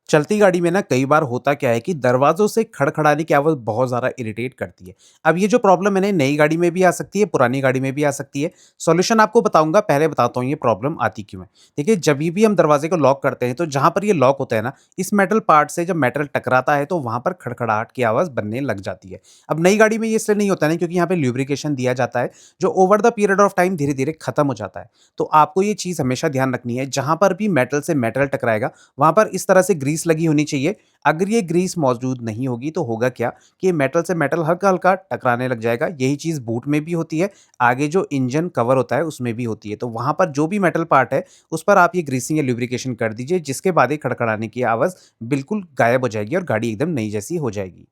चलती गाड़ी में ना कई बार होता क्या है कि दरवाज़ों से खड़खड़ाने की आवाज़ बहुत ज़्यादा इरिटेट करती है। अब ये जो प्रॉब्लम है ना नई गाड़ी में भी आ सकती है, पुरानी गाड़ी में भी आ सकती है। सॉल्यूशन आपको बताऊँगा, पहले बताता हूँ ये प्रॉब्लम आती क्यों है। देखिए, जभी भी हम दरवाज़े को लॉक करते हैं तो जहाँ पर ये लॉक होता है ना, इस मेटल पार्ट से जब मेटल टकराता है तो वहाँ पर खड़खड़ाहट की आवाज़ बनने लग जाती है। अब नई गाड़ी में ये इसलिए नहीं होता है ना, क्योंकि यहाँ पे ल्यूब्रिकेशन दिया जाता है, जो over the period of time धीरे-धीरे खत्म हो जाता है। तो आपको ये चीज़ हमेशा ध्यान रखनी है, जहाँ पर भी मेटल से मेटल टकराएगा, वहाँ पर इस तरह से ग्रीस लगी होनी चाहिए। अगर ये ग्रीस मौजूद नहीं होगी तो होगा क्या कि ये मेटल से मेटल हल्का-हल्का टकराने लग जाएगा। यही चीज़ बूट में भी होती है, आगे जो इंजन कवर होता है उसमें भी होती है। तो वहाँ पर जो भी मेटल पार्ट है, उस पर आप ये ग्रीसिंग या लुब्रिकेशन कर दीजिए, जिसके बाद ये खड़खड़ाने की आवाज़ बिल्कुल गायब हो जाएगी और गाड़ी एकदम नई जैसी हो जाएगी।